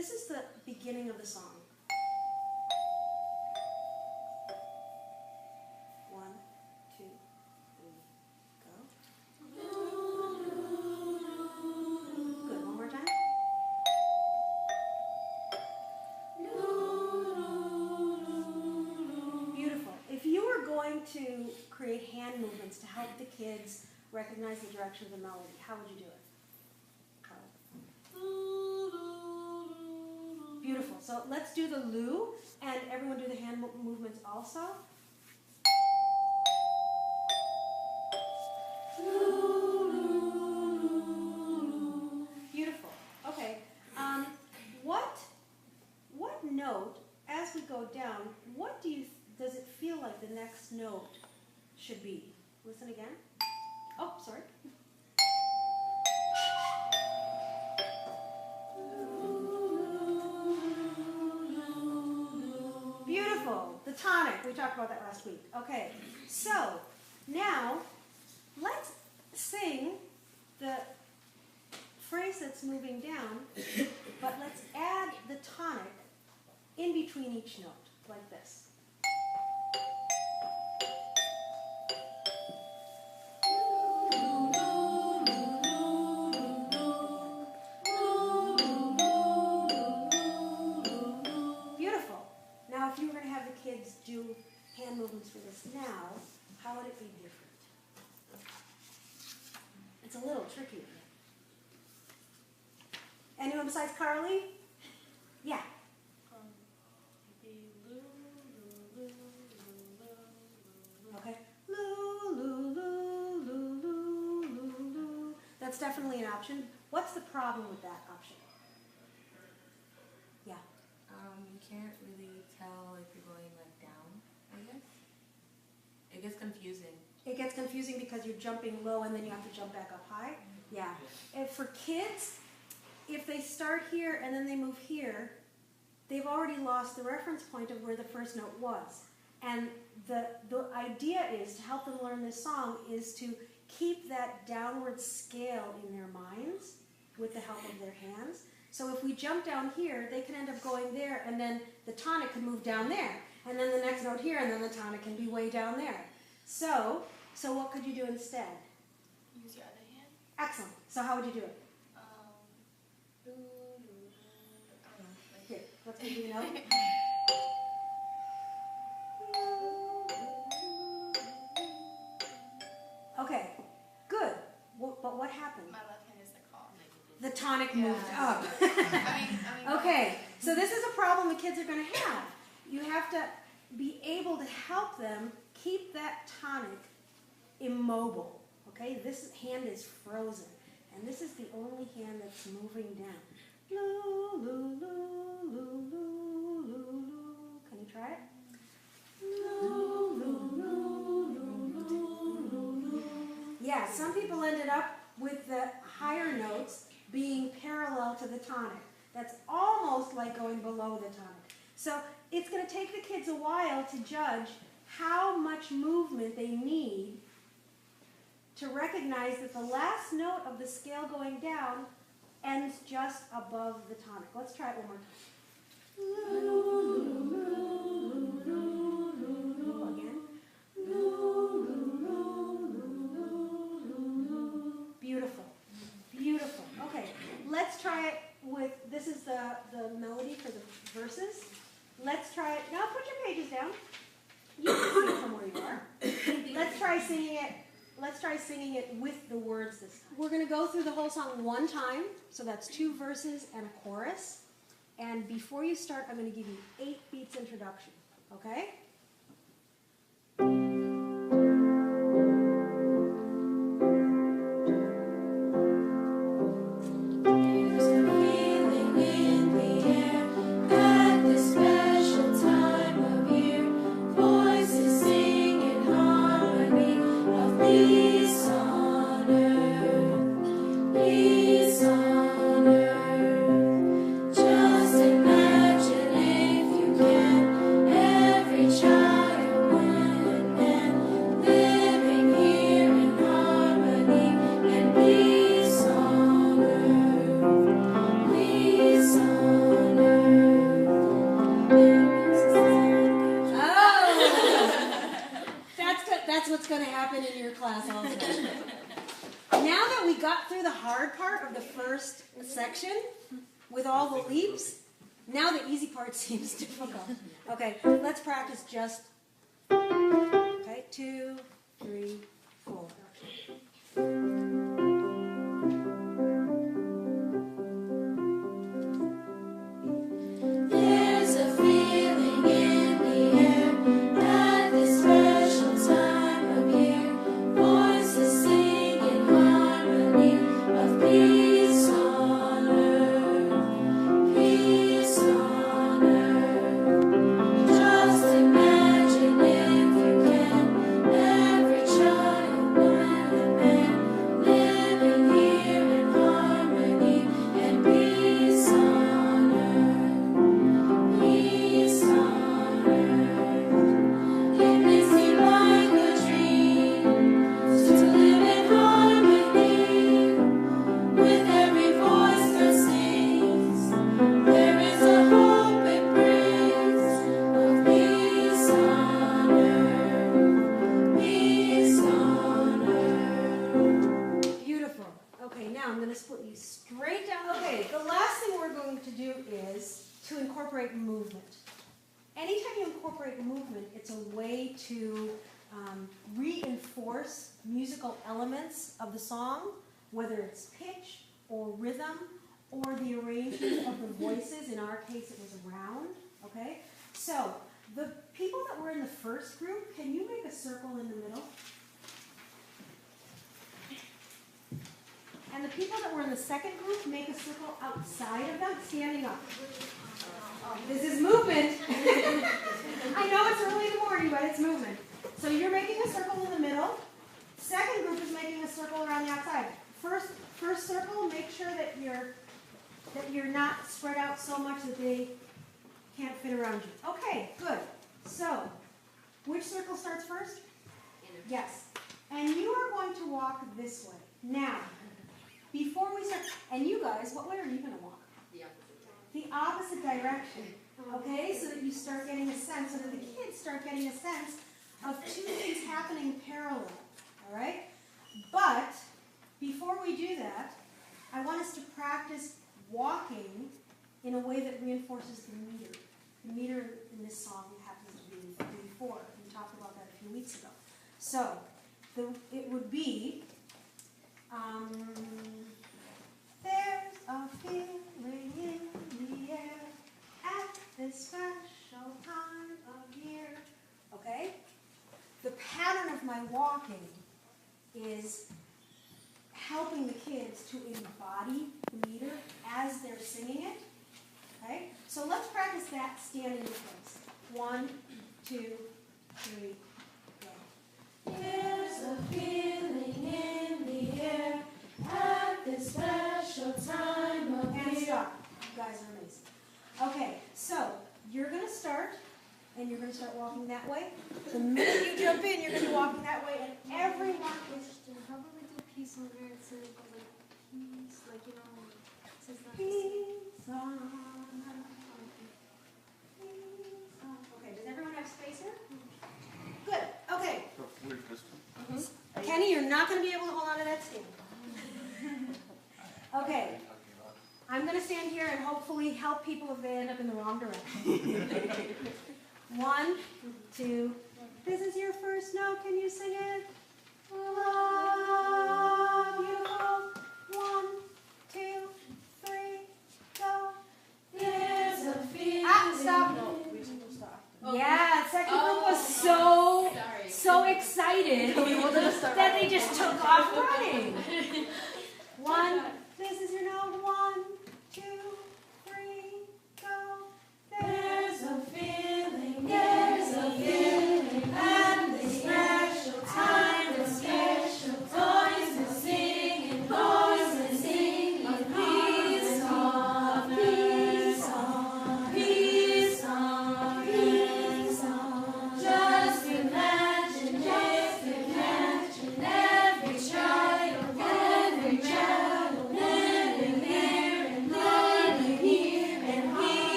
This is the beginning of the song. 1, 2, 3, go. Good, one more time. Beautiful. If you were going to create hand movements to help the kids recognize the direction of the melody, how would you do it? Beautiful. So let's do the loo, and everyone do the hand movements also. Beautiful. Okay. What note, as we go down, what does it feel like the next note should be? Listen again. Oh, sorry. Beautiful. The tonic. We talked about that last week. Okay. So now let's sing the phrase that's moving down, but let's add the tonic in between each note, like this. If you were going to have the kids do hand movements for this now, how would it be different? It's a little tricky. Anyone besides Carly? Yeah. Okay. Loo, loo, loo, loo, loo, loo, loo. That's definitely an option. What's the problem with that option? Yeah. You can't really tell if you're going like down, I guess. It gets confusing. It gets confusing because you're jumping low and then you have to jump back up high? Yeah. And for kids, if they start here and then they move here, they've already lost the reference point of where the first note was. And the idea is, to help them learn this song, is to keep that downward scale in their minds with the help of their hands. So if we jump down here, they can end up going there, and then the tonic can move down there, and then the next note here, and then the tonic can be way down there. So what could you do instead? Use your other hand. Excellent. So how would you do it? Here, let's give you a note. Okay, good. But what happened? My left hand is the call. The tonic moved up. Okay, so this is a problem the kids are going to have. You have to be able to help them keep that tonic immobile. Okay, this hand is frozen, and this is the only hand that's moving down. Loo, loo, loo, loo, loo, loo, loo. Can you try it? Loo, loo, loo, loo, loo, loo. Yeah, some people ended up with the higher notes being parallel to the tonic. That's almost like going below the tonic. So it's going to take the kids a while to judge how much movement they need to recognize that the last note of the scale going down ends just above the tonic. Let's try it one more time. Again. Beautiful. Beautiful. Okay, let's try it with, this is the melody for the verses. Let's try it. Now put your pages down. You can sing from where you are. Let's try singing it with the words this time. We're going to go through the whole song one time. So that's 2 verses and a chorus. And before you start, I'm going to give you 8 beats introduction. Okay? Just imagine if you can, every child. got through the hard part of the first section with all the leaps. Now the easy part seems difficult. Okay, let's practice just. Okay, 2, 3, 4. There's a feeling in the air at this special time of year. Voices sing in harmony of peace on earth, peace on earth. Just imagine if you can, every child, woman and man, living here in harmony and peace on earth, peace on earth. It may seem like a dream to live in harmony with every voice that sings. There is a hope it brings of peace on earth, peace on earth. Beautiful. Okay, now I'm going to split you straight down. Okay, the last thing we're going to do is to incorporate movement. Anytime you incorporate movement, it's a way to reinforce musical elements of the song, whether it's pitch or rhythm or the arrangement of the voices. In our case, it was round. Okay? So, the people that were in the first group, can you make a circle in the middle? And the people that were in the second group, make a circle outside of them, standing up. This is movement. I know it's early in the morning, but it's movement. So you're making a circle in the middle. Second group is making a circle around the outside. First circle, make sure that you're not spread out so much that they can't fit around you. Okay, good. So, which circle starts first? Yes. And you are going to walk this way. Now, before we start, and you guys, what way are you going to walk? The opposite direction. Okay, so that you start getting a sense, so that the kids start getting a sense of two things happening parallel. All right? But before we do that, I want us to practice walking in a way that reinforces the meter. The meter in this song happens to be 3/4. We talked about that a few weeks ago. So it would be, there's a feeling in the air at this special time of year. Okay? The pattern of my walking is helping the kids to embody the meter as they're singing it. Okay? So let's practice that standing in place. 1, 2, 3, go. There's a feeling in the air at this special time of And year. stop. You guys are amazing. Okay, so you're going to start, and you're going to start walking that way. The minute you jump in, you're going to be walking that way, and everyone is How about we do peace on earth? So like peace, like you know, since that's peace on earth. Peace on. Okay, does everyone have space here? Good. Okay. Kenny, you're not going to be able to hold on to that stand. Okay. I'm going to stand here and hopefully help people if they end up in the wrong direction. 1, 2. This is your first note. Can you sing it? Oh, beautiful. 1, 2, 3, go. There's a feeling. Stop. No, we should stop. Yeah, second group was so excited that they just took off running. 1,